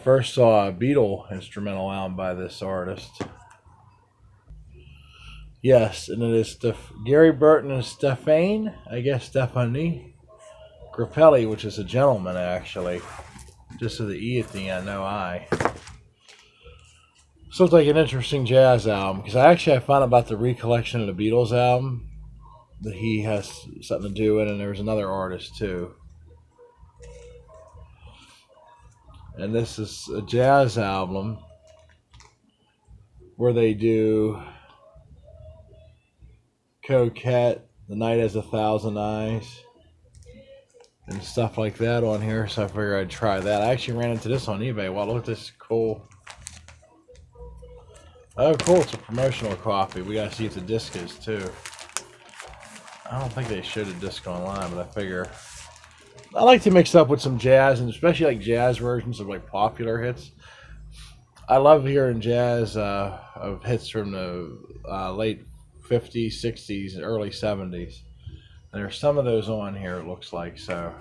first saw a Beatle instrumental album by this artist. Yes, and it is Gary Burton and Stephane, I guess Stephane Grappelli, which is a gentleman actually. Just with the E at the end, no I. So it's like an interesting jazz album, because I found out about the recollection of the Beatles album that he has something to do with, and there was another artist too. And this is a jazz album where they do Coquette, The Night Has 1,000 Eyes, and stuff like that on here, so I figured I'd try that. I actually ran into this on eBay. Wow, look at this, cool. Oh, cool, it's a promotional copy. We gotta see if the disc is too. I don't think they showed a disc online, but I figure I like to mix up with some jazz, and especially like jazz versions of like popular hits. I love hearing jazz of hits from the late 50s, 60s, early 70s. And there's some of those on here, it looks like, so.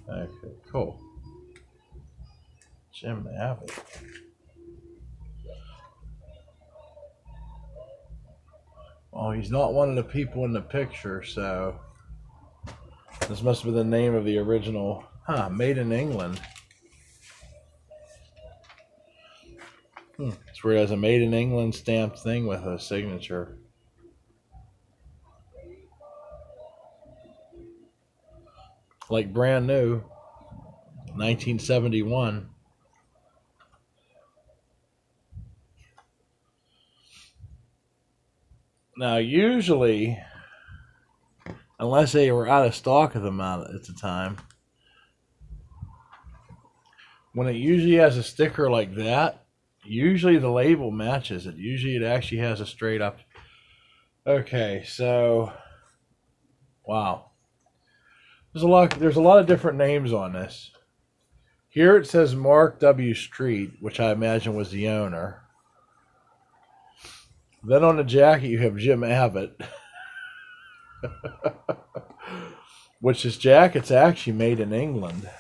Okay, cool. Jim Abbott. Oh, he's not one of the people in the picture, so this must be the name of the original. Huh, made in England. It's where it has a made in England stamped thing with a signature. Like brand new, 1971. Now, usually, unless they were out of stock of them at the time, when it usually has a sticker like that, usually the label matches it. Usually it actually has a straight up. Okay, so wow. There's a lot of different names on this. Here it says Mark W. Street, which I imagine was the owner. Then on the jacket you have Jim Abbott. Which this jacket's actually made in England. I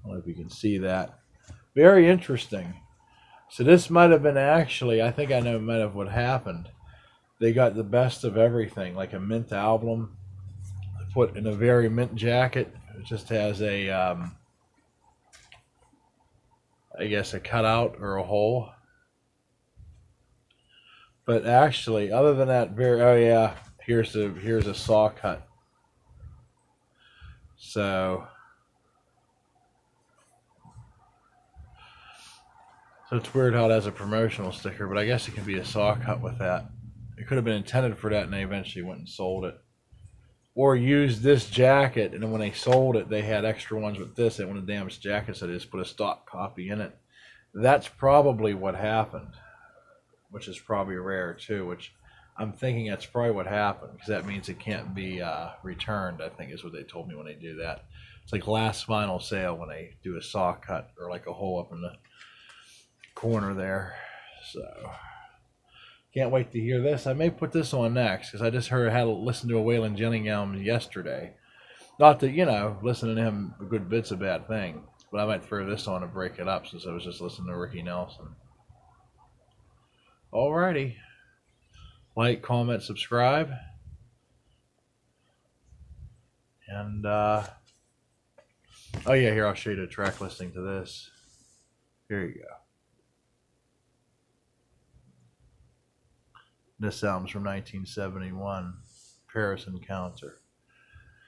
don't know if you can see that. Very interesting. So this might have been actually, I think I know might have what happened. They got the best of everything, like a mint album, put in a very mint jacket. It just has a, I guess a cutout or a hole. But actually, other than that, oh yeah, here's a saw cut. So it's weird how it has a promotional sticker, but I guess it can be a saw cut with that. It could have been intended for that, and they eventually went and sold it. Or used this jacket, and then when they sold it, they had extra ones with this. They wanted a damaged jacket, so they just put a stock copy in it. That's probably what happened, which is probably rare too, which I'm thinking that's probably what happened, because that means it can't be returned, I think is what they told me when they do that. It's like last final sale when they do a saw cut or like a hole up in the corner there. So can't wait to hear this. I may put this on next, because I just had to listen to a Waylon Jennings album yesterday. Not that, listening to him a good bit's a bad thing, but I might throw this on and break it up since I was just listening to Ricky Nelson. Alrighty. Like, comment, subscribe. And, oh yeah, here, I'll show you the track listing to this. Here you go. This album's from 1971, Paris Encounter.